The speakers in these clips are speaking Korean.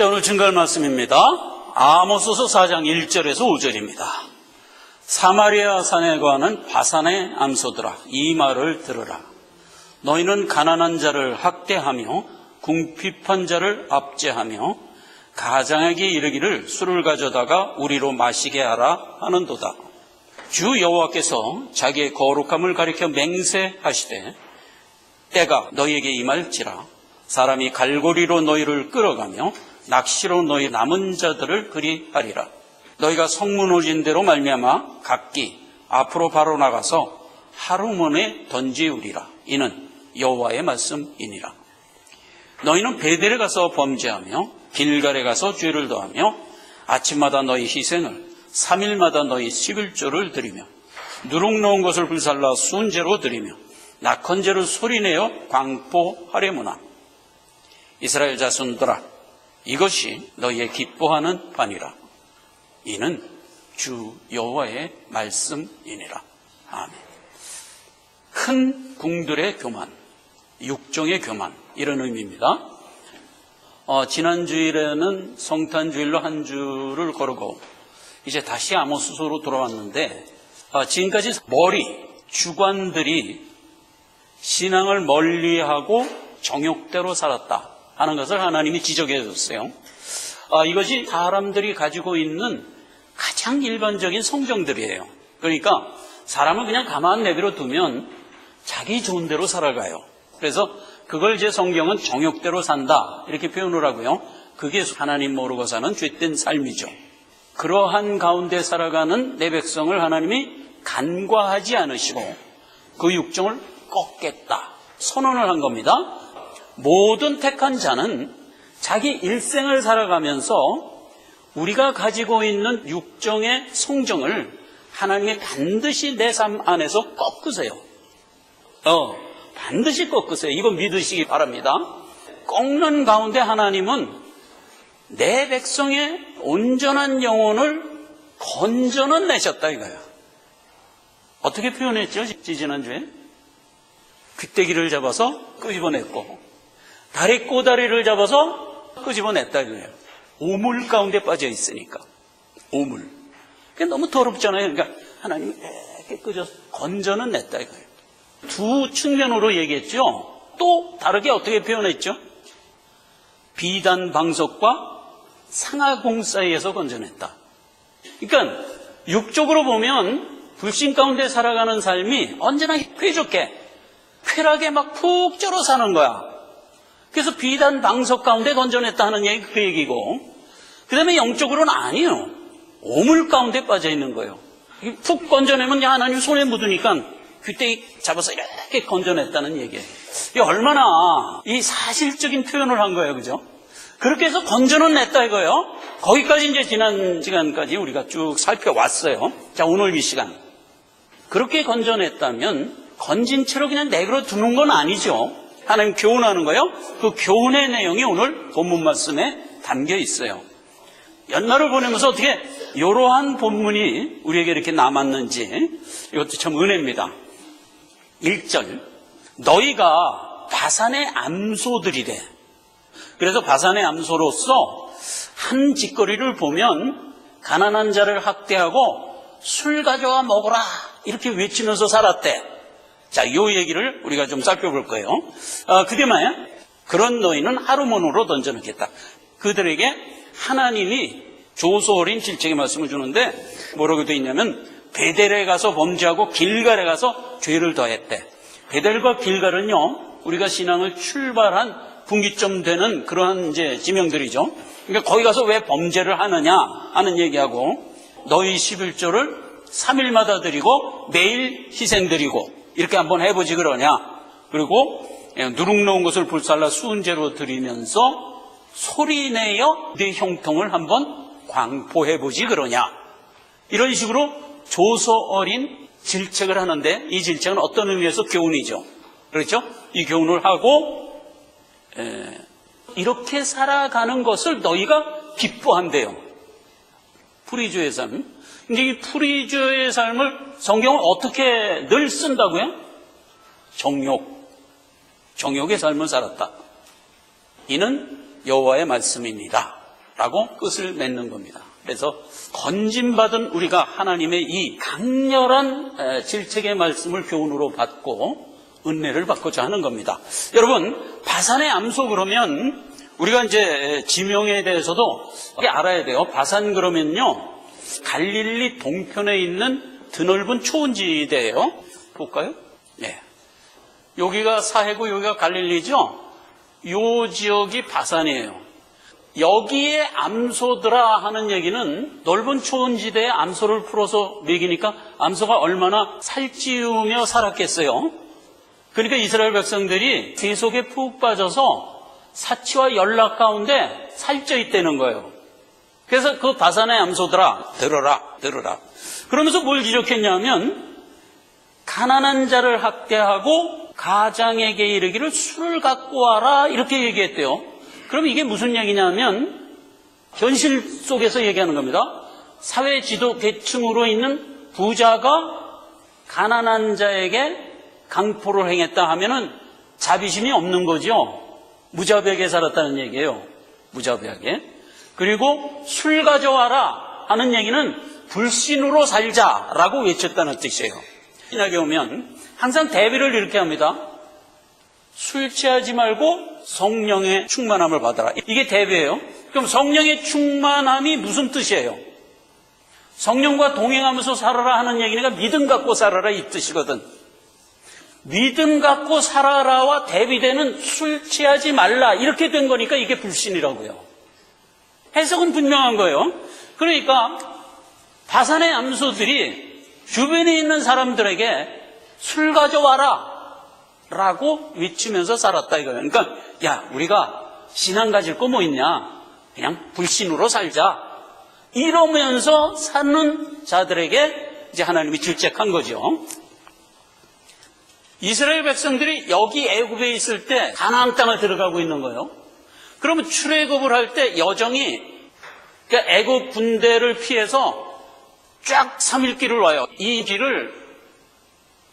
오늘 증거할 말씀입니다. 아모스서 4장 1절에서 5절입니다. 사마리아 산에 거하는 바산의 암소들아, 이 말을 들으라. 너희는 가난한 자를 학대하며 궁핍한 자를 압제하며 가장에게 이르기를 술을 가져다가 우리로 마시게 하라 하는도다. 주 여호와께서 자기의 거룩함을 가리켜 맹세하시되 때가 너희에게 임할지라. 사람이 갈고리로 너희를 끌어가며 낚시로 너희 남은 자들을 그리하리라. 너희가 성문오진 대로 말미암아 각기 앞으로 바로 나가서 하루 만에 던지우리라. 이는 여호와의 말씀이니라. 너희는 베델에 가서 범죄하며 길갈에 가서 죄를 더하며 아침마다 너희 희생을 3일마다 너희 11조를 드리며 누룩 넣은 것을 불살라 순제로 드리며 낙헌제를 소리내어 광포하려무나. 이스라엘 자손들아, 이것이 너희의 기뻐하는 바니라. 이는 주 여호와의 말씀이니라. 아멘. 큰 궁들의 교만, 육종의 교만, 이런 의미입니다. 지난 주일에는 성탄주일로 한 주를 거르고 이제 다시 아모스서로 돌아왔는데, 지금까지 주관들이 신앙을 멀리하고 정욕대로 살았다 하는 것을 하나님이 지적해 줬어요. 이것이 사람들이 가지고 있는 가장 일반적인 성정들이에요. 그러니까 사람을 그냥 가만 내버려 두면 자기 좋은 대로 살아가요. 그래서 그걸 이제 성경은 정욕대로 산다 이렇게 표현을 하고요. 그게 하나님 모르고 사는 죄된 삶이죠. 그러한 가운데 살아가는 내 백성을 하나님이 간과하지 않으시고 그 육정을 꺾겠다 선언을 한 겁니다. 모든 택한 자는 자기 일생을 살아가면서 우리가 가지고 있는 육정의 성정을 하나님이 반드시 내 삶 안에서 꺾으세요. 반드시 꺾으세요. 이거 믿으시기 바랍니다. 꺾는 가운데 하나님은 내 백성의 온전한 영혼을 건져는 내셨다 이거예요. 어떻게 표현했죠? 지난주에 귀때기를 잡아서 끄집어냈고 다리 꼬다리를 잡아서 끄집어냈다 이거예요. 오물 가운데 빠져 있으니까. 오물. 그게 너무 더럽잖아요. 그러니까 하나님이 이렇게 끄져서 건져는 냈다 이거예요. 두 측면으로 얘기했죠. 또 다르게 어떻게 표현했죠? 비단 방석과 상아공 사이에서 건져냈다. 그러니까 육적으로 보면 불신 가운데 살아가는 삶이 언제나 쾌적해. 쾌락에 막 푹 쩔어 사는 거야. 그래서 비단 방석 가운데 건져냈다 하는 얘기 그 얘기고, 그 다음에 영적으로는 아니에요. 오물 가운데 빠져 있는 거예요. 푹 건져내면 하나님 손에 묻으니까 귀때기 잡아서 이렇게 건져냈다는 얘기예요. 이게 얼마나 이 사실적인 표현을 한 거예요. 그죠? 그렇게 해서 건져는 냈다 이거예요. 거기까지 이제 지난 시간까지 우리가 쭉 살펴왔어요. 자, 오늘 이 시간. 그렇게 건져냈다면 건진 채로 그냥 내버려 두는 건 아니죠. 하나님 교훈하는 거예요. 그 교훈의 내용이 오늘 본문 말씀에 담겨 있어요. 연말을 보내면서 어떻게 이러한 본문이 우리에게 이렇게 남았는지 이것도 참 은혜입니다. 1절, 너희가 바산의 암소들이래. 그래서 바산의 암소로서 한 짓거리를 보면 가난한 자를 학대하고 술 가져와 먹어라 이렇게 외치면서 살았대. 자, 이 얘기를 우리가 좀 살펴볼 거예요. 그게 뭐야? 그런 너희는 하루몬으로 던져놓겠다. 그들에게 하나님이 조소 어린 질책의 말씀을 주는데 뭐라고 되어 있냐면 베델에 가서 범죄하고 길갈에 가서 죄를 더했대. 베델과 길갈은요, 우리가 신앙을 출발한 분기점 되는 그러한 이제 지명들이죠. 그러니까 거기 가서 왜 범죄를 하느냐 하는 얘기하고, 너희 11조를 3일마다 드리고 매일 희생 드리고 이렇게 한번 해보지 그러냐. 그리고 누룩 넣은 것을 불살라 수은제로 드리면서 소리내어 네 형통을 한번 광포해보지 그러냐. 이런 식으로 조소 어린 질책을 하는데, 이 질책은 어떤 의미에서 교훈이죠. 그렇죠? 이 교훈을 하고 이렇게 살아가는 것을 너희가 기뻐한대요. 프리주의 삶. 근데 이 프리주의 삶을 성경은 어떻게 늘 쓴다고요? 정욕의 삶을 살았다. 이는 여호와의 말씀입니다. 라고 끝을 맺는 겁니다. 그래서 건진받은 우리가 하나님의 이 강렬한 질책의 말씀을 교훈으로 받고 은혜를 받고자 하는 겁니다. 여러분, 바산의 암소 그러면 우리가 이제 지명에 대해서도 알아야 돼요. 바산 그러면요, 갈릴리 동편에 있는 드넓은 초원지대예요. 볼까요? 네. 여기가 사해고 여기가 갈릴리죠? 요 지역이 바산이에요. 여기에 암소들아 하는 얘기는 넓은 초원지대에 암소를 풀어서 먹이니까 암소가 얼마나 살찌우며 살았겠어요. 그러니까 이스라엘 백성들이 개 속에 푹 빠져서 사치와 연락 가운데 살쪄 있다는 거예요. 그래서 그 바산의 암소들아 들어라. 그러면서 뭘 지적했냐면 가난한 자를 학대하고 가장에게 이르기를 술을 갖고 와라 이렇게 얘기했대요. 그럼 이게 무슨 얘기냐면 현실 속에서 얘기하는 겁니다. 사회 지도 계층으로 있는 부자가 가난한 자에게 강포를 행했다 하면은 자비심이 없는 거죠. 무자비하게 살았다는 얘기예요. 무자비하게. 그리고 술 가져와라 하는 얘기는 불신으로 살자라고 외쳤다는 뜻이에요. 신학에 오면 항상 대비를 이렇게 합니다. 술 취하지 말고 성령의 충만함을 받아라. 이게 대비예요. 그럼 성령의 충만함이 무슨 뜻이에요? 성령과 동행하면서 살아라 하는 얘기니까 믿음 갖고 살아라 이 뜻이거든. 믿음 갖고 살아라와 대비되는 술 취하지 말라 이렇게 된 거니까 이게 불신이라고요. 해석은 분명한 거예요. 그러니까 바산의 암소들이 주변에 있는 사람들에게 술 가져와라 라고 외치면서 살았다 이거예요. 그러니까 야, 우리가 신앙 가질 거 뭐 있냐, 그냥 불신으로 살자 이러면서 사는 자들에게 이제 하나님이 질책한 거죠. 이스라엘 백성들이 여기 애굽에 있을 때 가나안 땅을 들어가고 있는 거예요. 그러면 출애굽을 할 때 여정이 그러니까 애굽 군대를 피해서 쫙 3일길을 와요. 이 길을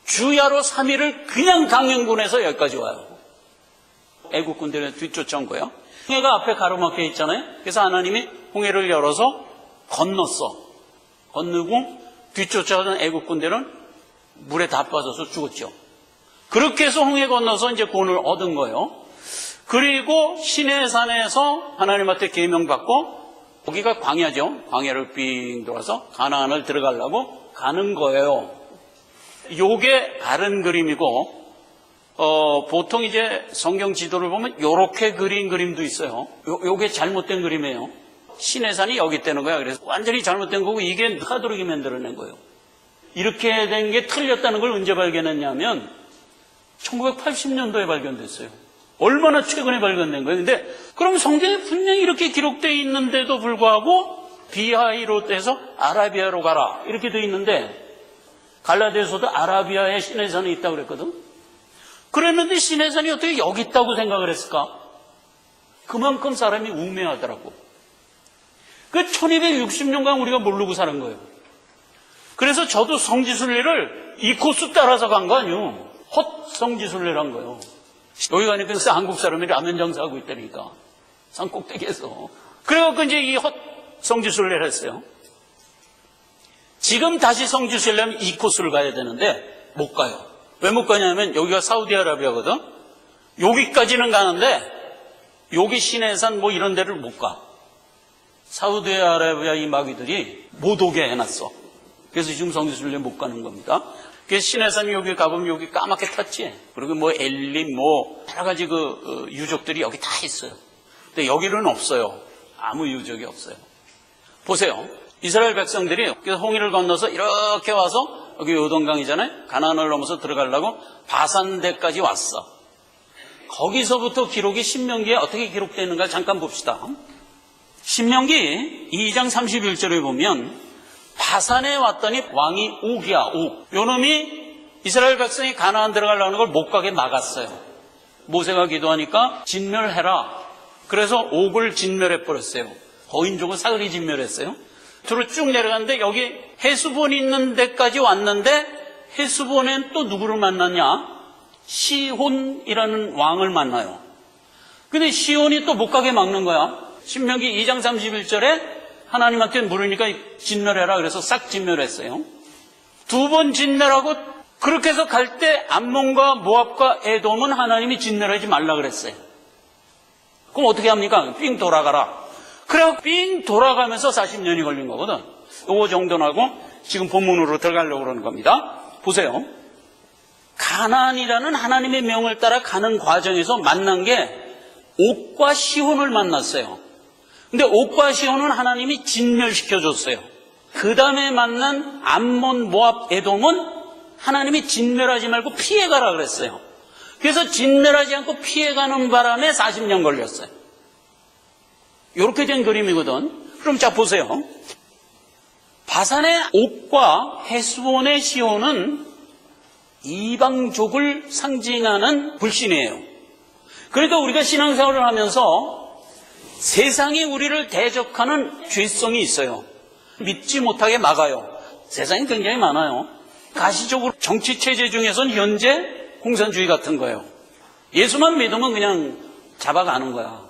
주야로 3일을 그냥 강행군에서 여기까지 와요. 애국 군대를 뒤쫓아온 거예요. 홍해가 앞에 가로막혀 있잖아요. 그래서 하나님이 홍해를 열어서 건너고 뒤쫓아오던 애국 군대는 물에 다 빠져서 죽었죠. 그렇게 해서 홍해 건너서 이제 구원을 얻은 거예요. 그리고 시내산에서 하나님한테 계명받고 거기가 광야죠. 광야를 빙 돌아서 가나안을 들어가려고 가는 거예요. 요게 다른 그림이고 보통 이제 성경 지도를 보면 요렇게 그린 그림도 있어요. 요게 잘못된 그림이에요. 시내산이 여기 있다는 거야. 그래서 완전히 잘못된 거고 이게 하도록이 만들어낸 거예요. 이렇게 된 게 틀렸다는 걸 언제 발견했냐면 1980년도에 발견됐어요. 얼마나 최근에 발견된 거예요. 근데 그럼 성경에 분명히 이렇게 기록되어 있는데도 불구하고 비하이롯에서 아라비아로 가라 이렇게 되어 있는데 갈라디아서도 아라비아에 시내산이 있다고 그랬거든. 그랬는데 시내산이 어떻게 여기 있다고 생각을 했을까? 그만큼 사람이 우매하더라고. 그 1260년간 우리가 모르고 사는 거예요. 그래서 저도 성지순례를 이 코스 따라서 간 거 아니에요. 헛 성지순례를 한 거예요. 여기 가니까 한국 사람이 라면 장사하고 있다니까. 산 꼭대기에서. 그래갖고 이제 이 헛 성지순례를 했어요. 지금 다시 성지순례하면 이 코스를 가야 되는데 못 가요. 왜 못 가냐면 여기가 사우디아라비아거든. 여기까지는 가는데 여기 시내산 뭐 이런 데를 못 가. 사우디아라비아 이 마귀들이 못 오게 해놨어. 그래서 지금 성지순례 못 가는 겁니다. 그래서 시내산 여기 가보면 여기 까맣게 탔지. 그리고 뭐 엘림 뭐 여러 가지 그 유적들이 여기 다 있어요. 근데 여기는 없어요. 아무 유적이 없어요. 보세요. 이스라엘 백성들이 홍해를 건너서 이렇게 와서 여기 요동강이잖아요. 가나안을 넘어서 들어가려고 바산대까지 왔어. 거기서부터 기록이 신명기에 어떻게 기록되는가 잠깐 봅시다. 신명기 2장 31절에 보면 바산에 왔더니 왕이 옥이야, 옥. 요 놈이 이스라엘 백성이 가나안 들어가려는 걸 못 가게 막았어요. 모세가 기도하니까 진멸해라. 그래서 옥을 진멸해 버렸어요. 거인족은 사흘이 진멸했어요. 뒤로 쭉 내려갔는데 여기 헤스본 있는 데까지 왔는데 헤스본엔 또 누구를 만났냐? 시혼이라는 왕을 만나요. 근데 시혼이 또 못 가게 막는 거야. 신명기 2장 31절에 하나님한테 물으니까 진멸해라 그래서 싹 진멸했어요. 두 번 진멸하고 그렇게 해서 갈 때 암몬과 모압과 에돔은 하나님이 진멸하지 말라 그랬어요. 그럼 어떻게 합니까? 삥 돌아가라. 그래서 삥 돌아가면서 40년이 걸린 거거든. 요거 정도는 하고 지금 본문으로 들어가려고 그러는 겁니다. 보세요. 가나안이라는 하나님의 명을 따라 가는 과정에서 만난 게 옥과 시혼을 만났어요. 근데 옥과 시혼은 하나님이 진멸시켜줬어요. 그 다음에 만난 암몬, 모압, 에돔은 하나님이 진멸하지 말고 피해가라 그랬어요. 그래서 진멸하지 않고 피해가는 바람에 40년 걸렸어요. 이렇게 된 그림이거든. 그럼 자 보세요. 바산의 옥과 헤스본의 시온은 이방족을 상징하는 불신이에요. 그러니까 우리가 신앙생활을 하면서 세상이 우리를 대적하는 죄성이 있어요. 믿지 못하게 막아요. 세상이 굉장히 많아요. 가시적으로 정치체제 중에서는 현재 공산주의 같은 거예요. 예수만 믿으면 그냥 잡아가는 거야.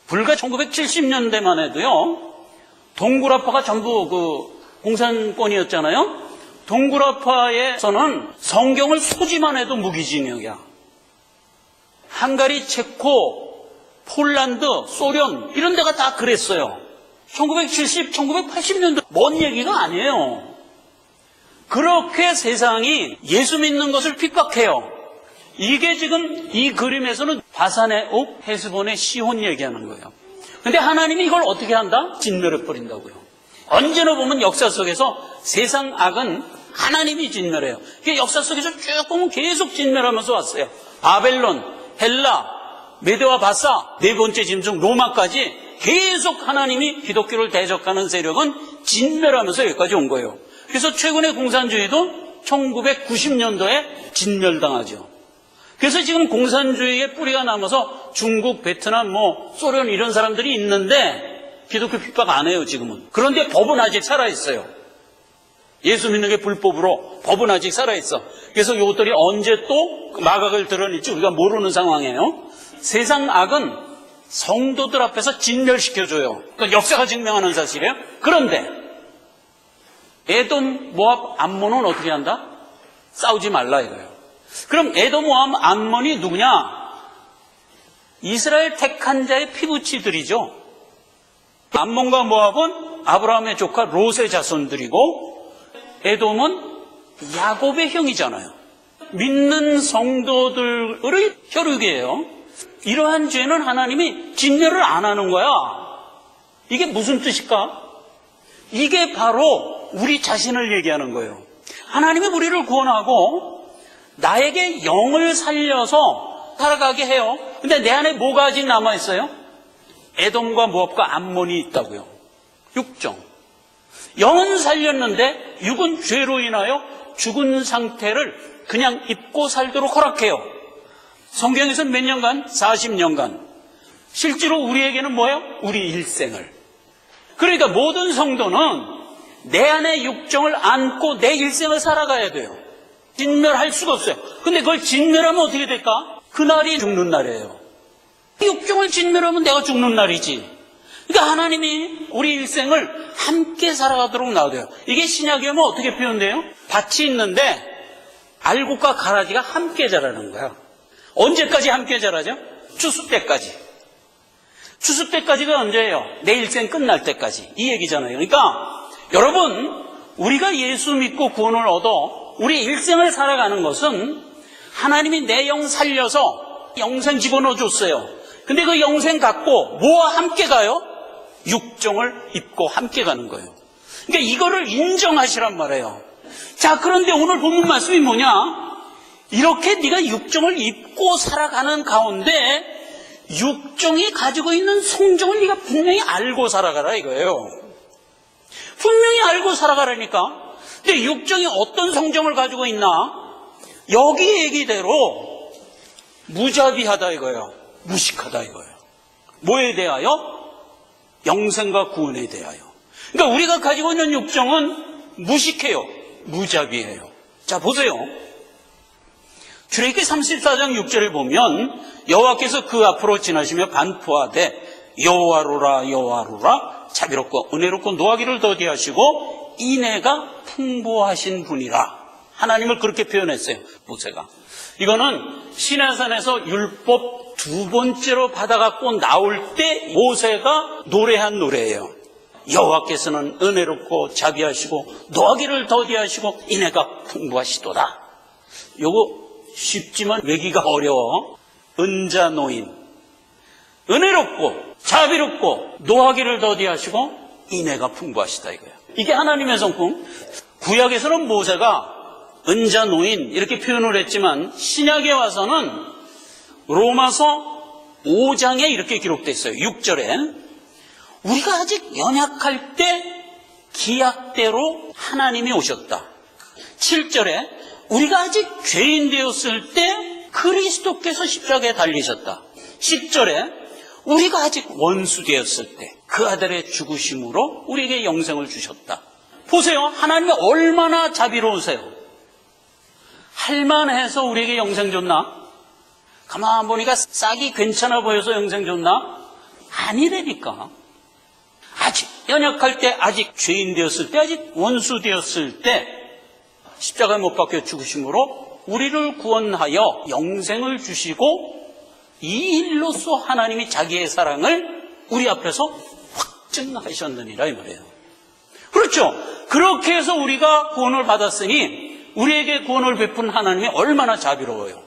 불과 1970년대만 해도요, 동굴아파가 전부 공산권이었잖아요. 동굴아파에서는 성경을 소지만 해도 무기징역이야. 헝가리, 체코, 폴란드, 소련 이런 데가 다 그랬어요. 1970, 1980년대 먼 얘기가 아니에요. 그렇게 세상이 예수 믿는 것을 핍박해요. 이게 지금 이 그림에서는 바산의 옥, 헤스본의 시혼 얘기하는 거예요. 근데 하나님이 이걸 어떻게 한다? 진멸해버린다고요. 언제나 보면 역사 속에서 세상 악은 하나님이 진멸해요. 이게 역사 속에서 쭉 보면 계속 진멸하면서 왔어요. 바벨론, 헬라, 메데와 바사, 네 번째 짐승 로마까지 계속 하나님이 기독교를 대적하는 세력은 진멸하면서 여기까지 온 거예요. 그래서 최근의 공산주의도 1990년도에 진멸당하죠. 그래서 지금 공산주의의 뿌리가 남아서 중국, 베트남, 소련 이런 사람들이 있는데 기독교 핍박 안 해요, 지금은. 그런데 법은 아직 살아있어요. 예수 믿는 게 불법으로 법은 아직 살아있어. 그래서 이것들이 언제 또 마각을 드러낼지 우리가 모르는 상황이에요. 세상 악은 성도들 앞에서 진멸시켜줘요. 그러니까 역사가 증명하는 사실이에요. 그런데 에돔, 모압, 암몬은 어떻게 한다? 싸우지 말라 이거예요. 그럼 에돔, 모압, 암몬이 누구냐? 이스라엘 택한 자의 피부치들이죠. 암몬과 모압은 아브라함의 조카 롯의 자손들이고 에돔은 야곱의 형이잖아요. 믿는 성도들의 혈육이에요. 이러한 죄는 하나님이 진멸을 안 하는 거야. 이게 무슨 뜻일까? 이게 바로 우리 자신을 얘기하는 거예요. 하나님이 우리를 구원하고 나에게 영을 살려서 살아가게 해요. 근데 내 안에 뭐가 아직 남아있어요? 에돔과 모압과 암몬이 있다고요. 육정. 영은 살렸는데 육은 죄로 인하여 죽은 상태를 그냥 입고 살도록 허락해요. 성경에서는 몇 년간? 40년간. 실제로 우리에게는 뭐예요? 우리 일생을. 그러니까 모든 성도는 내 안에 육정을 안고 내 일생을 살아가야 돼요. 진멸할 수가 없어요. 근데 그걸 진멸하면 어떻게 될까? 그날이 죽는 날이에요. 육정을 진멸하면 내가 죽는 날이지. 그러니까 하나님이 우리 일생을 함께 살아가도록 놔둬요. 이게 신약에 오면 어떻게 표현돼요? 밭이 있는데 알곡과 가라지가 함께 자라는 거야. 언제까지 함께 자라죠? 추수 때까지. 추수 때까지가 언제예요? 내 일생 끝날 때까지. 이 얘기잖아요. 그러니까 여러분, 우리가 예수 믿고 구원을 얻어 우리 일생을 살아가는 것은 하나님이 내 영 살려서 영생 집어넣어 줬어요. 근데 그 영생 갖고 뭐와 함께 가요? 육정을 입고 함께 가는 거예요. 그러니까 이거를 인정하시란 말이에요. 자, 그런데 오늘 본문 말씀이 뭐냐? 이렇게 네가 육정을 입고 살아가는 가운데 육정이 가지고 있는 성정을 네가 분명히 알고 살아가라 이거예요. 분명히 알고 살아가라니까. 근데 육정이 어떤 성정을 가지고 있나? 여기 얘기대로 무자비하다 이거예요. 무식하다 이거예요. 뭐에 대하여? 영생과 구원에 대하여. 그러니까 우리가 가지고 있는 육정은 무식해요. 무자비해요. 자, 보세요. 출애굽기 34장 6절을 보면 여호와께서 그 앞으로 지나시며 반포하되 여호와로라 여호와로라 자비롭고 은혜롭고 노하기를 더디하시고 인애가 풍부하신 분이라. 하나님을 그렇게 표현했어요, 모세가. 이거는 시내산에서 율법 두 번째로 받아갖고 나올 때 모세가 노래한 노래예요. 여호와께서는 은혜롭고 자비하시고 노하기를 더디하시고 인애가 풍부하시도다. 요거 쉽지만 외기가 어려워. 은자노인, 은혜롭고 자비롭고 노하기를 더디하시고 인애가 풍부하시다 이거예요. 이게 하나님의 성품. 구약에서는 모세가 은자노인 이렇게 표현을 했지만 신약에 와서는 로마서 5장에 이렇게 기록되어 있어요. 6절에 우리가 아직 연약할 때 기약대로 하나님이 오셨다. 7절에 우리가 아직 죄인 되었을 때 그리스도께서 십자가에 달리셨다. 10절에 우리가 아직 원수 되었을 때 그 아들의 죽으심으로 우리에게 영생을 주셨다. 보세요. 하나님이 얼마나 자비로우세요. 할만해서 우리에게 영생 줬나? 가만 보니까 싹이 괜찮아 보여서 영생 줬나? 아니라니까. 아직 연약할 때, 아직 죄인 되었을 때, 아직 원수 되었을 때 십자가에 못 박혀 죽으심으로 우리를 구원하여 영생을 주시고 이 일로써 하나님이 자기의 사랑을 우리 앞에서 확증하셨느니라 이 말이에요. 그렇죠. 그렇게 해서 우리가 구원을 받았으니 우리에게 구원을 베푼 하나님이 얼마나 자비로워요.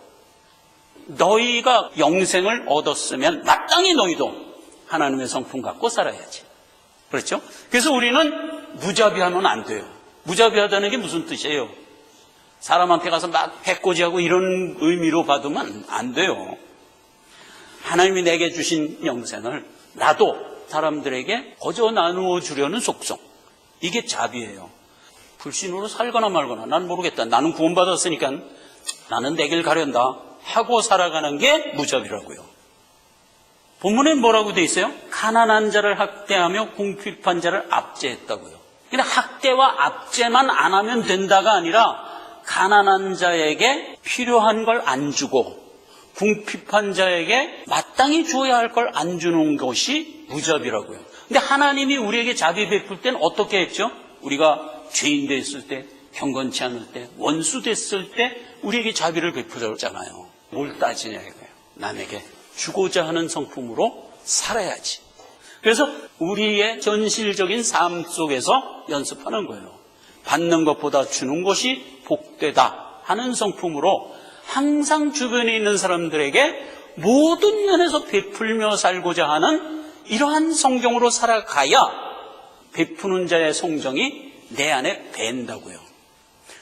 너희가 영생을 얻었으면 마땅히 너희도 하나님의 성품 갖고 살아야지. 그렇죠? 그래서 우리는 무자비하면 안 돼요. 무자비하다는 게 무슨 뜻이에요? 사람한테 가서 막 해코지하고 이런 의미로 받으면 안 돼요. 하나님이 내게 주신 영생을 나도 사람들에게 거저 나누어 주려는 속성. 이게 자비예요. 불신으로 살거나 말거나 난 모르겠다. 나는 구원받았으니까 나는 내 길 가련다 하고 살아가는 게 무자비라고요. 본문에 뭐라고 돼 있어요? 가난한 자를 학대하며 궁핍한 자를 압제했다고요. 근데 학대와 압제만 안 하면 된다가 아니라 가난한 자에게 필요한 걸 안 주고 궁핍한 자에게 마땅히 줘야 할 걸 안 주는 것이 무자비라고요. 근데 하나님이 우리에게 자비 베풀 때는 어떻게 했죠? 우리가 죄인 됐을 때, 경건치 않을 때, 원수 됐을 때 우리에게 자비를 베풀었잖아요. 뭘 따지냐 이거예요. 남에게 주고자 하는 성품으로 살아야지. 그래서 우리의 전실적인 삶 속에서 연습하는 거예요. 받는 것보다 주는 것이 복되다 하는 성품으로 항상 주변에 있는 사람들에게 모든 면에서 베풀며 살고자 하는 이러한 성경으로 살아가야 베푸는 자의 성정이 내 안에 밴다고요.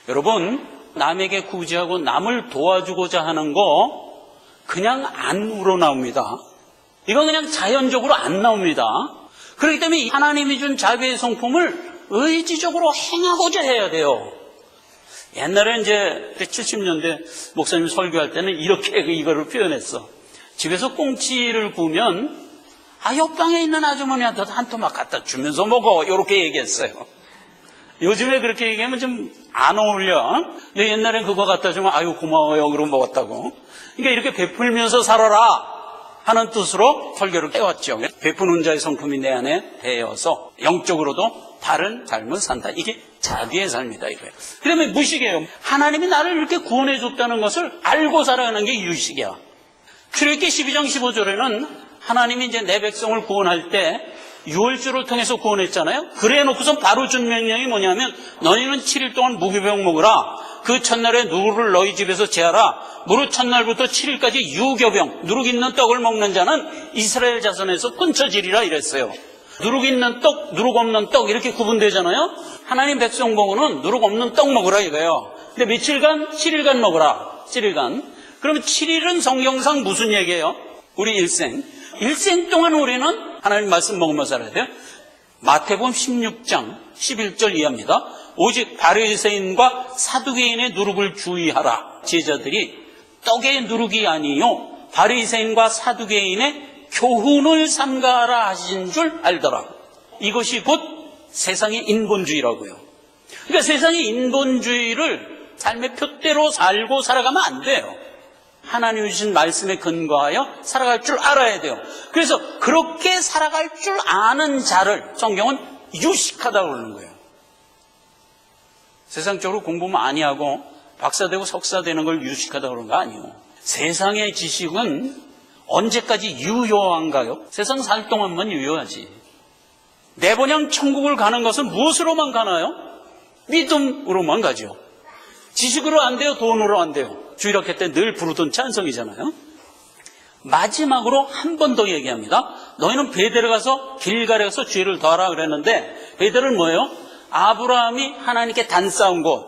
여러분, 남에게 구제하고 남을 도와주고자 하는 거 그냥 안 우러나옵니다. 이건 그냥 자연적으로 안 나옵니다. 그렇기 때문에 하나님이 준 자비의 성품을 의지적으로 행하고자 해야 돼요. 옛날에 이제 70년대 목사님 설교할 때는 이렇게 이거를 표현했어. 집에서 꽁치를 구우면 옆방에 있는 아주머니한테 한 토막 갖다 주면서 먹어. 이렇게 얘기했어요. 요즘에 그렇게 얘기하면 좀 안 어울려. 옛날엔 그거 갖다 주면 아유 고마워요. 그러고 먹었다고. 그러니까 이렇게 베풀면서 살아라 하는 뜻으로 설교를 해왔죠. 베푸는 자의 성품이 내 안에 되어서 영적으로도 바른 삶을 산다. 이게 자비의 삶이다 이거예요. 그러면 무식이에요. 하나님이 나를 이렇게 구원해 줬다는 것을 알고 살아가는 게 유식이야. 출애굽기 12장 15절에는 하나님이 이제 내 백성을 구원할 때 유월절을 통해서 구원했잖아요. 그래 놓고서 바로 준 명령이 뭐냐면 너희는 7일 동안 무교병 먹으라. 그 첫날에 누룩을 너희 집에서 제하라. 무릇 첫날부터 7일까지 유교병, 누룩 있는 떡을 먹는 자는 이스라엘 자손에서 끊쳐지리라 이랬어요. 누룩 있는 떡, 누룩 없는 떡 이렇게 구분되잖아요. 하나님 백성 보고는 누룩 없는 떡 먹으라 이거예요. 근데 며칠간? 7일간 먹으라. 7일간. 그러면 7일은 성경상 무슨 얘기예요? 우리 일생 동안 우리는 하나님 말씀 먹으며 살아야 돼요. 마태복음 16장 11절 이하입니다. 오직 바리새인과 사두개인의 누룩을 주의하라. 제자들이 떡의 누룩이 아니요 바리새인과 사두개인의 교훈을 삼가하라 하신 줄 알더라. 이것이 곧 세상의 인본주의라고요. 그러니까 세상의 인본주의를 삶의 표대로 살고 살아가면 안 돼요. 하나님이 주신 말씀에 근거하여 살아갈 줄 알아야 돼요. 그래서 그렇게 살아갈 줄 아는 자를 성경은 유식하다고 그러는 거예요. 세상적으로 공부 많이 하고 박사되고 석사되는 걸 유식하다고 그러는 거 아니에요. 세상의 지식은 언제까지 유효한가요? 세상 살 동안만 유효하지. 내번양 천국을 가는 것은 무엇으로만 가나요? 믿음으로만 가죠. 지식으로 안 돼요? 돈으로 안 돼요? 주일학회 때 늘 부르던 찬송이잖아요. 마지막으로 한 번 더 얘기합니다. 너희는 베델에 가서 길갈에 가서 죄를 더하라 그랬는데 베델은 뭐예요? 아브라함이 하나님께 단싸운 곳,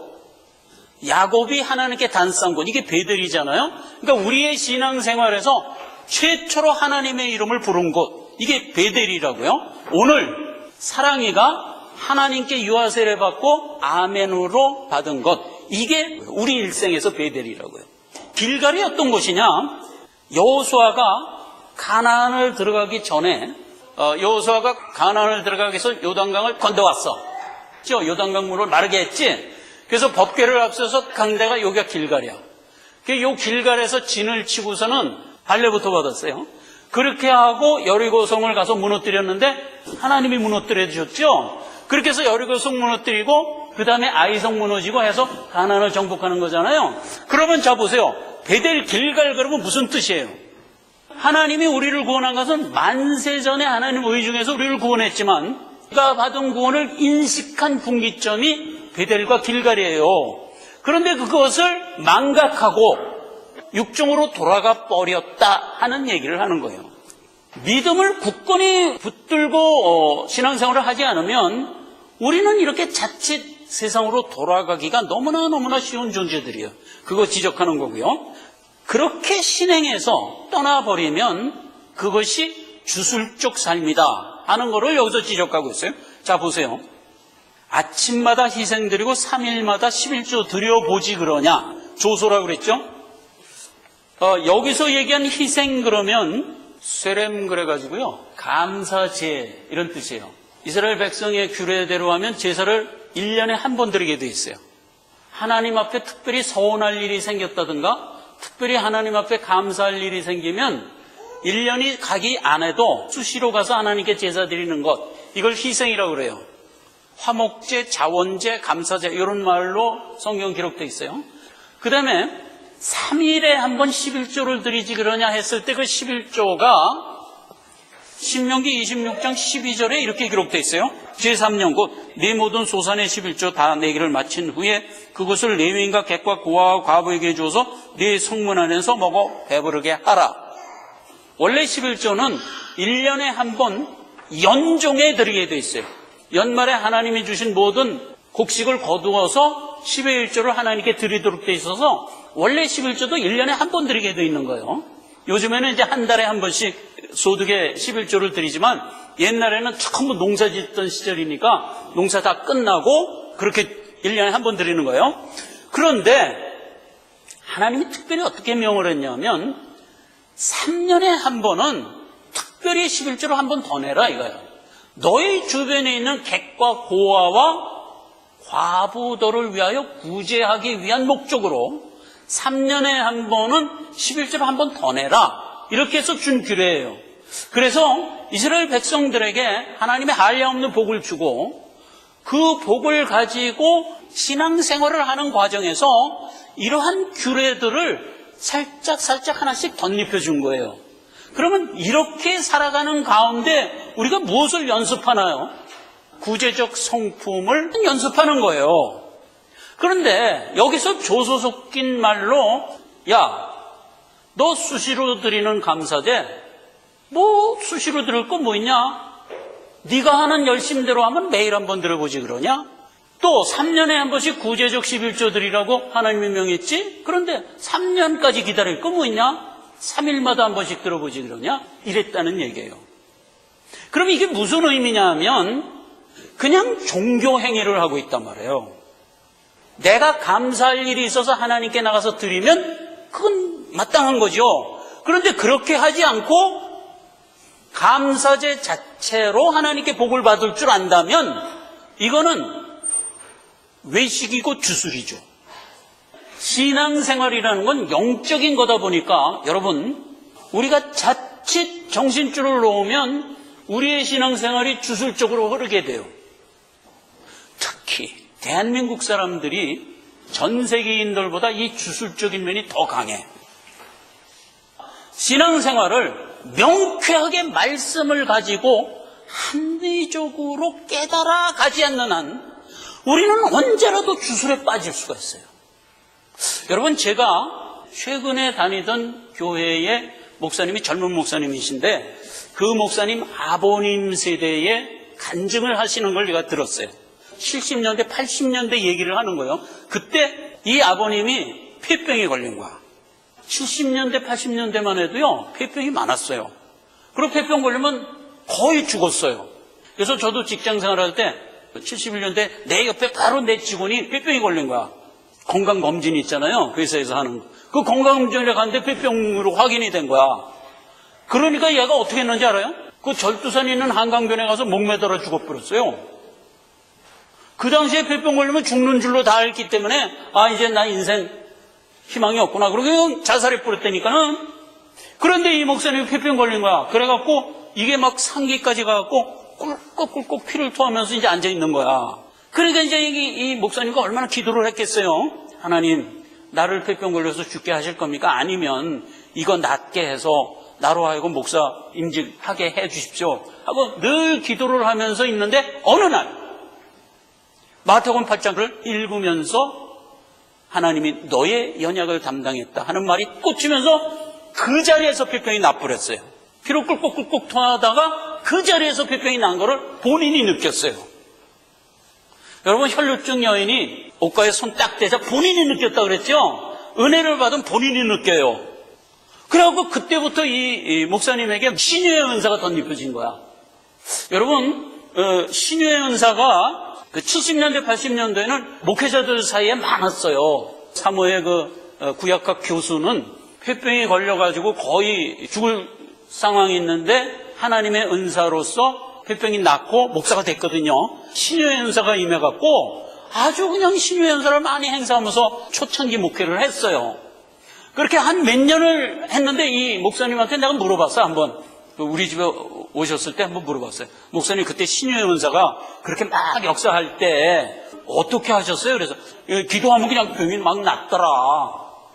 야곱이 하나님께 단싸운 곳, 이게 베델이잖아요. 그러니까 우리의 신앙생활에서 최초로 하나님의 이름을 부른 곳, 이게 베델이라고요. 오늘 사랑이가 하나님께 유아 세례 받고 아멘으로 받은 것, 이게 우리 일생에서 베델이라고요. 길갈이 어떤 곳이냐? 여호수아가 가나안을 들어가기 전에 여호수아가 가나안을 들어가기 위해서 요단강을 건너왔어. 요단강물을 마르게 했지. 그래서 법궤를 앞서서 강대가 여기가 길갈이야. 요 길갈에서 진을 치고서는 할례부터 받았어요. 그렇게 하고 여리고성을 가서 무너뜨렸는데 하나님이 무너뜨려 주셨죠. 그렇게 해서 여리고성 무너뜨리고 그 다음에 아이성 무너지고 해서 가나안을 정복하는 거잖아요. 그러면 자 보세요. 베델 길갈 그러면 무슨 뜻이에요? 하나님이 우리를 구원한 것은 만세 전에 하나님 의중에서 우리를 구원했지만 우리가 받은 구원을 인식한 분기점이 베델과 길갈이에요. 그런데 그것을 망각하고 육종으로 돌아가 버렸다 하는 얘기를 하는 거예요. 믿음을 굳건히 붙들고 신앙생활을 하지 않으면 우리는 이렇게 자칫 세상으로 돌아가기가 너무나 쉬운 존재들이에요. 그거 지적하는 거고요. 그렇게 신행해서 떠나버리면 그것이 주술적 삶이다 하는 거를 여기서 지적하고 있어요. 자 보세요. 아침마다 희생드리고 3일마다 11조 드려보지 그러냐. 조소라고 그랬죠. 여기서 얘기한 희생 그러면 쇠렘 그래가지고요. 감사제 이런 뜻이에요. 이스라엘 백성의 규례대로 하면 제사를 1년에 한 번 드리게 돼 있어요. 하나님 앞에 특별히 서운할 일이 생겼다든가 특별히 하나님 앞에 감사할 일이 생기면 1년이 가기 안 해도 수시로 가서 하나님께 제사 드리는 것, 이걸 희생이라고 그래요. 화목제, 자원제, 감사제 이런 말로 성경 기록되어 있어요. 그 다음에 3일에 한 번 11조를 드리지 그러냐 했을 때 그 11조가 신명기 26장 12절에 이렇게 기록되어 있어요. 제3년 곧 네 모든 소산의 11조 다 내기를 마친 후에 그것을 레위인과 객과 고아와 과부에게 주어서 네 성문 안에서 먹어 배부르게 하라. 원래 11조는 1년에 한 번 연종에 드리게 되어 있어요. 연말에 하나님이 주신 모든 곡식을 거두어서 10의 1조를 하나님께 드리도록 되어 있어서 원래 11조도 1년에 한 번 드리게 되어 있는 거예요. 요즘에는 이제 한 달에 한 번씩 소득의 11조를 드리지만 옛날에는 처음 농사 짓던 시절이니까 농사 다 끝나고 그렇게 1년에 한 번 드리는 거예요. 그런데 하나님이 특별히 어떻게 명을 했냐면 3년에 한 번은 특별히 11조를 한 번 더 내라 이거예요. 너희 주변에 있는 객과 고아와 과부들을 위하여 구제하기 위한 목적으로 3년에 한 번은 11조를 한 번 더 내라. 이렇게 해서 준 규례예요. 그래서 이스라엘 백성들에게 하나님의 한량없는 복을 주고 그 복을 가지고 신앙생활을 하는 과정에서 이러한 규례들을 살짝 하나씩 덧입혀 준 거예요. 그러면 이렇게 살아가는 가운데 우리가 무엇을 연습하나요? 구제적 성품을 연습하는 거예요. 그런데 여기서 조소 섞인 말로 야, 너 수시로 드리는 감사제 뭐 수시로 드릴 거 뭐 있냐? 네가 하는 열심대로 하면 매일 한 번 들어보지 그러냐? 또 3년에 한 번씩 구제적 11조 드리라고 하나님이 명했지? 그런데 3년까지 기다릴 거 뭐 있냐? 3일마다 한 번씩 들어보지 그러냐? 이랬다는 얘기예요. 그럼 이게 무슨 의미냐 하면 그냥 종교 행위를 하고 있단 말이에요. 내가 감사할 일이 있어서 하나님께 나가서 드리면 그건 마땅한 거죠. 그런데 그렇게 하지 않고 감사제 자체로 하나님께 복을 받을 줄 안다면 이거는 외식이고 주술이죠. 신앙생활이라는 건 영적인 거다 보니까 여러분, 우리가 자칫 정신줄을 놓으면 우리의 신앙생활이 주술적으로 흐르게 돼요. 특히 대한민국 사람들이 전 세계인들보다 이 주술적인 면이 더 강해. 신앙생활을 명쾌하게 말씀을 가지고 합리적으로 깨달아 가지 않는 한 우리는 언제라도 주술에 빠질 수가 있어요. 여러분, 제가 최근에 다니던 교회의 목사님이 젊은 목사님이신데 그 목사님 아버님 세대에 간증을 하시는 걸 제가 들었어요. 70년대, 80년대 얘기를 하는 거예요. 그때 이 아버님이 폐병에 걸린 거야. 70년대, 80년대만 해도요, 폐병이 많았어요. 그리고 폐병 걸리면 거의 죽었어요. 그래서 저도 직장 생활할 때 71년대 내 옆에 바로 내 직원이 폐병이 걸린 거야. 건강검진 있잖아요. 그 회사에서 하는 거. 그 건강검진에 갔는데 폐병으로 확인이 된 거야. 그러니까 얘가 어떻게 했는지 알아요? 그 절두산에 있는 한강변에 가서 목 매달아 죽어버렸어요. 그 당시에 폐병 걸리면 죽는 줄로 다 알기 때문에 이제 나 인생 희망이 없구나. 그러고 자살해 버렸다니까는. 그런데 이 목사님이 폐병 걸린 거야. 그래갖고 이게 막 상기까지 가갖고 꿀꺽꿀꺽 피를 토하면서 이제 앉아있는 거야. 그러니까 이제 이 목사님과 얼마나 기도를 했겠어요. 하나님, 나를 폐병 걸려서 죽게 하실 겁니까? 아니면 이거 낫게 해서 나로 하여금 목사 임직하게 해 주십시오 하고 늘 기도를 하면서 있는데 어느 날 마태복음 8장을 읽으면서 하나님이 너의 연약을 담당했다 하는 말이 꽂히면서 그 자리에서 폐병이 나버렸어요. 피로 꿀꺽꿀꺽 토하다가 그 자리에서 폐병이 난 거를 본인이 느꼈어요. 여러분, 혈루증 여인이 옷가에 손 딱 대자 본인이 느꼈다 그랬죠? 은혜를 받은 본인이 느껴요. 그래갖고 그때부터 이 목사님에게 신유의 은사가 덧입혀진 거야. 여러분, 신유의 은사가 그 70년대, 80년대에는 목회자들 사이에 많았어요. 사모의 그 구약학 교수는 폐병이 걸려가지고 거의 죽을 상황이 있는데 하나님의 은사로서 폐병이 낫고 목사가 됐거든요. 신유의 은사가 임해갖고 아주 그냥 신유의 은사를 많이 행사하면서 초창기 목회를 했어요. 그렇게 한 몇 년을 했는데 이 목사님한테 내가 물어봤어요. 한번 우리 집에 오셨을 때 한번 물어봤어요. 목사님, 그때 신유의 은사가 그렇게 막 역사할 때 어떻게 하셨어요? 그래서 기도하면 그냥 병이 막 낫더라.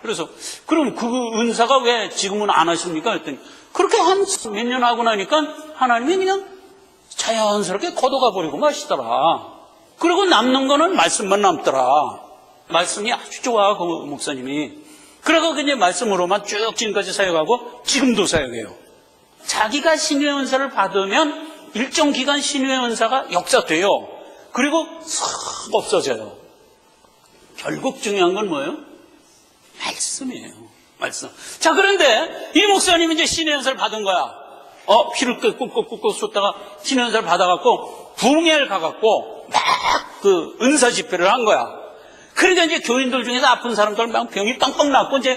그래서 그럼 그 은사가 왜 지금은 안 하십니까? 그랬더니 그렇게 한 몇 년 하고 나니까 하나님이 그냥 자연스럽게 걷어가 버리고 마시더라. 그리고 남는 거는 말씀만 남더라. 말씀이 아주 좋아, 그 목사님이. 그래서 이제 말씀으로만 쭉 지금까지 사역하고 지금도 사역해요. 자기가 신유의 은사를 받으면 일정 기간 신유의 은사가 역사돼요. 그리고 싹 없어져요. 결국 중요한 건 뭐예요? 말씀이에요. 말씀. 자, 그런데 이 목사님이 이제 신유의 은사를 받은 거야. 피를 꾹꾹꾹꾹 쏟다가 신유의 은사를 받아갖고 부흥회를 가갖고 막 그 은사 집회를 한 거야. 그러니까 이제 교인들 중에서 아픈 사람들 막 병이 빵빵 났고 이제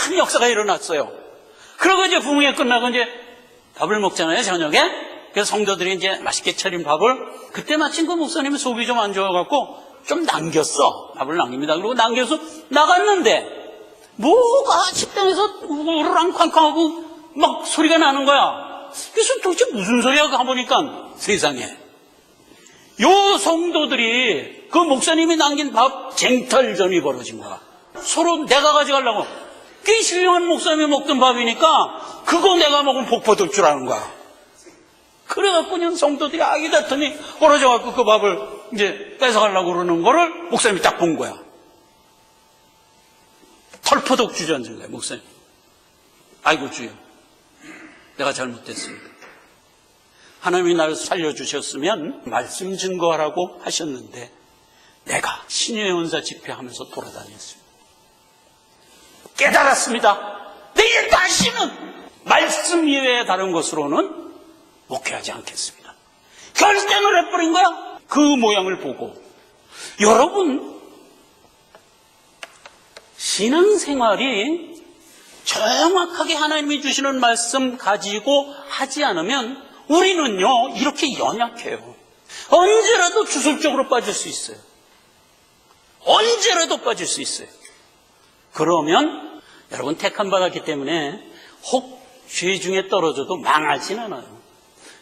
큰 역사가 일어났어요. 그러고 이제 부흥회 끝나고 이제 밥을 먹잖아요, 저녁에. 그래서 성도들이 이제 맛있게 차린 밥을 그때 마침 그 목사님이 속이 좀 안 좋아갖고 좀 남겼어. 밥을 남깁니다. 그리고 남겨서 나갔는데 뭐가 식당에서 우르랑쾅쾅하고 막 소리가 나는 거야. 그래서 도대체 무슨 소리야 가보니까 세상에 요 성도들이 그 목사님이 남긴 밥 쟁탈전이 벌어진 거야. 서로 내가 가져가려고. 꽤 신령한 목사님이 먹던 밥이니까 그거 내가 먹으면 복 받을 줄 아는 거야. 그래갖고 그냥 성도들이 아기 다툼이 벌어져갖고 그 밥을 이제 뺏어가려고 그러는 거를 목사님이 딱 본 거야. 털퍼덕 주저앉은 거야, 목사님. 아이고 주여, 내가 잘못됐습니다. 하나님이 나를 살려주셨으면 말씀 증거하라고 하셨는데 내가 신유의 은사 집회하면서 돌아다녔습니다. 깨달았습니다. 내일 다시는 말씀 이외에 다른 것으로는 목회하지 않겠습니다. 결정을 해버린 거야. 그 모양을 보고. 여러분, 신앙생활이 정확하게 하나님이 주시는 말씀 가지고 하지 않으면 우리는요 이렇게 연약해요. 언제라도 주술적으로 빠질 수 있어요. 언제라도 빠질 수 있어요. 그러면 여러분 택함 받았기 때문에 혹 죄 중에 떨어져도 망하진 않아요.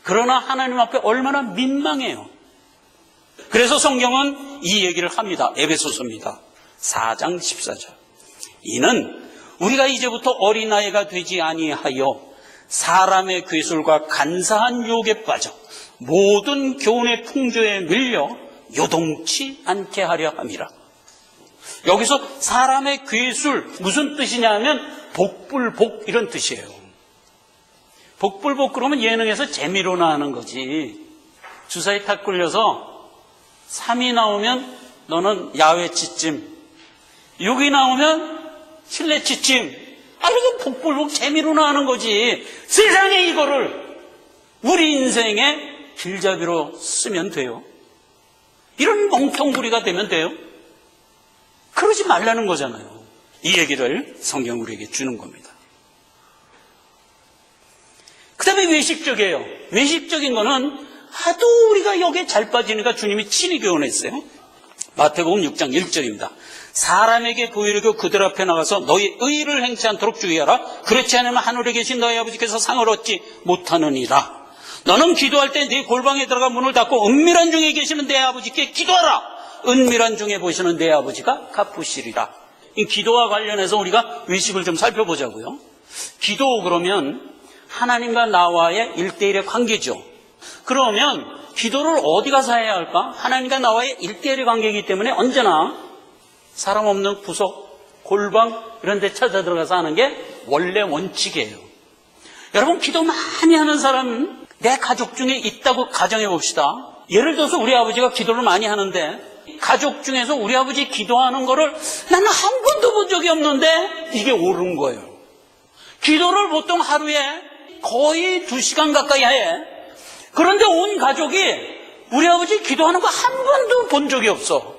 그러나 하나님 앞에 얼마나 민망해요. 그래서 성경은 이 얘기를 합니다. 에베소서입니다. 4장 14절. 이는 우리가 이제부터 어린아이가 되지 아니하여 사람의 괴술과 간사한 유혹에 빠져 모든 교훈의 풍조에 밀려 요동치 않게 하려 함이라. 여기서 사람의 괴술 무슨 뜻이냐면 복불복 이런 뜻이에요. 복불복 그러면 예능에서 재미로나 하는 거지. 주사위 탁 굴려서 3이 나오면 너는 야외 치찜, 6이 나오면 실내 치찜. 이거 복불복 재미로나 하는 거지. 세상에 이거를 우리 인생의 길잡이로 쓰면 돼요. 이런 멍텅구리가 되면 돼요. 그러지 말라는 거잖아요. 이 얘기를 성경 우리에게 주는 겁니다. 그 다음에 외식적이에요. 외식적인 거는 하도 우리가 여기에 잘 빠지니까 주님이 친히 교훈했어요. 마태복음 6장 1절입니다. 사람에게 보이려고 그들 앞에 나가서 너희 의를 행치 않도록 주의하라. 그렇지 않으면 하늘에 계신 너희 아버지께서 상을 얻지 못하느니라. 너는 기도할 때 네 골방에 들어가 문을 닫고 은밀한 중에 계시는 내 아버지께 기도하라. 은밀한 중에 보시는 내 아버지가 갚으시리라. 이 기도와 관련해서 우리가 외식을 좀 살펴보자고요. 기도 그러면 하나님과 나와의 1대1의 관계죠. 그러면 기도를 어디 가서 해야 할까? 하나님과 나와의 1대1의 관계이기 때문에 언제나 사람 없는 구석, 골방 이런 데 찾아 들어가서 하는 게 원래 원칙이에요. 여러분 기도 많이 하는 사람 내 가족 중에 있다고 가정해 봅시다. 예를 들어서 우리 아버지가 기도를 많이 하는데 가족 중에서 우리 아버지 기도하는 거를 나는 한 번도 본 적이 없는데 이게 옳은 거예요. 기도를 보통 하루에 거의 2시간 가까이 해. 그런데 온 가족이 우리 아버지 기도하는 거 한 번도 본 적이 없어.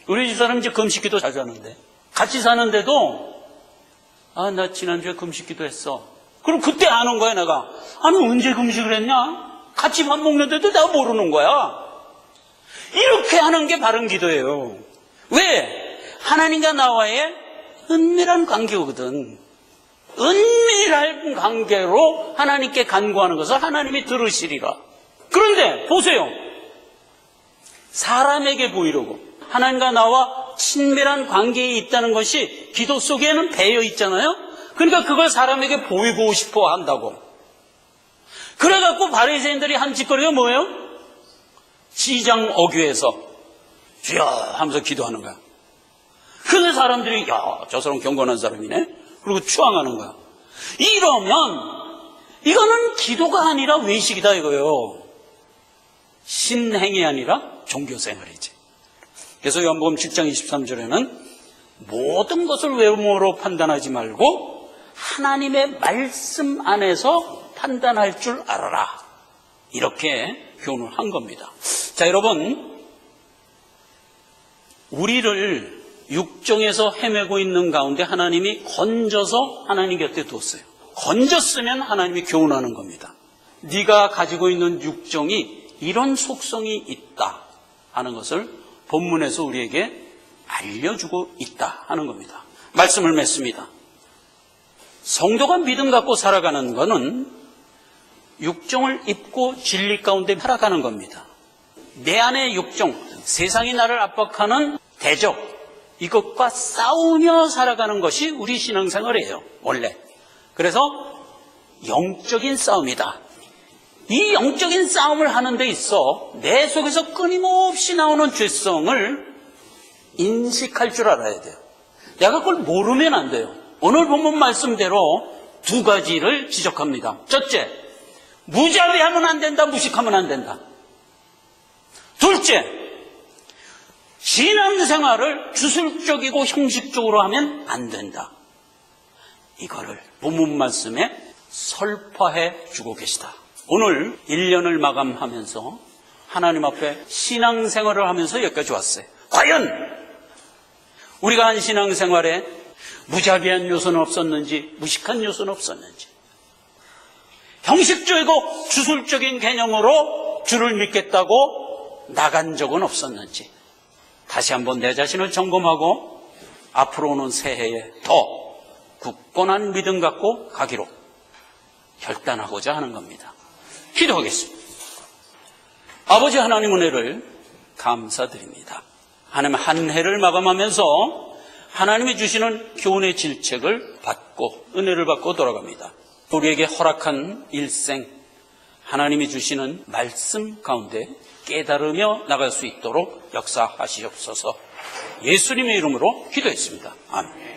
우리 집사람 이제 금식기도 자주 하는데 같이 사는데도 나 지난주에 금식기도 했어. 그럼 그때 아는 거야 내가. 너 언제 금식을 했냐? 같이 밥 먹는데도 내가 모르는 거야. 이렇게 하는 게 바른 기도예요. 왜? 하나님과 나와의 은밀한 관계거든. 은밀한 관계로 하나님께 간구하는 것을 하나님이 들으시리라. 그런데 보세요. 사람에게 보이려고 하나님과 나와 친밀한 관계에 있다는 것이 기도 속에는 배어 있잖아요. 그러니까 그걸 사람에게 보이고 싶어 한다고. 그래갖고 바리새인들이 한 짓거리가 뭐예요? 시장 어귀에서 주여 하면서 기도하는 거야. 근데 사람들이 저 사람 경건한 사람이네. 그리고 추앙하는 거야. 이러면 이거는 기도가 아니라 외식이다 이거예요. 신행이 아니라 종교생활이지. 그래서 요한복음 7장 23절에는 모든 것을 외모로 판단하지 말고 하나님의 말씀 안에서 판단할 줄 알아라. 이렇게 교훈을 한 겁니다. 자, 여러분, 우리를 육정에서 헤매고 있는 가운데 하나님이 건져서 하나님 곁에 뒀어요. 건졌으면 하나님이 교훈하는 겁니다. 네가 가지고 있는 육정이 이런 속성이 있다 하는 것을 본문에서 우리에게 알려주고 있다 하는 겁니다. 말씀을 맺습니다. 성도가 믿음 갖고 살아가는 것은 육정을 입고 진리 가운데 살아가는 겁니다. 내 안의 육정, 세상이 나를 압박하는 대적, 이것과 싸우며 살아가는 것이 우리 신앙생활이에요, 원래. 그래서 영적인 싸움이다. 이 영적인 싸움을 하는 데 있어 내 속에서 끊임없이 나오는 죄성을 인식할 줄 알아야 돼요. 내가 그걸 모르면 안 돼요. 오늘 본문 말씀대로 두 가지를 지적합니다. 첫째, 무자비하면 안 된다, 무식하면 안 된다. 둘째, 신앙생활을 주술적이고 형식적으로 하면 안 된다. 이거를 본문 말씀에 설파해 주고 계시다. 오늘 1년을 마감하면서 하나님 앞에 신앙생활을 하면서 여기까지 왔어요. 과연 우리가 한 신앙생활에 무자비한 요소는 없었는지, 무식한 요소는 없었는지, 형식적이고 주술적인 개념으로 주를 믿겠다고 나간 적은 없었는지, 다시 한번 내 자신을 점검하고 앞으로 오는 새해에 더 굳건한 믿음 갖고 가기로 결단하고자 하는 겁니다. 기도하겠습니다. 아버지 하나님 은혜를 감사드립니다. 하나님 한 해를 마감하면서 하나님이 주시는 교훈의 질책을 받고 은혜를 받고 돌아갑니다. 우리에게 허락한 일생 하나님이 주시는 말씀 가운데 깨달으며 나갈 수 있도록 역사하시옵소서. 예수님의 이름으로 기도했습니다. 아멘.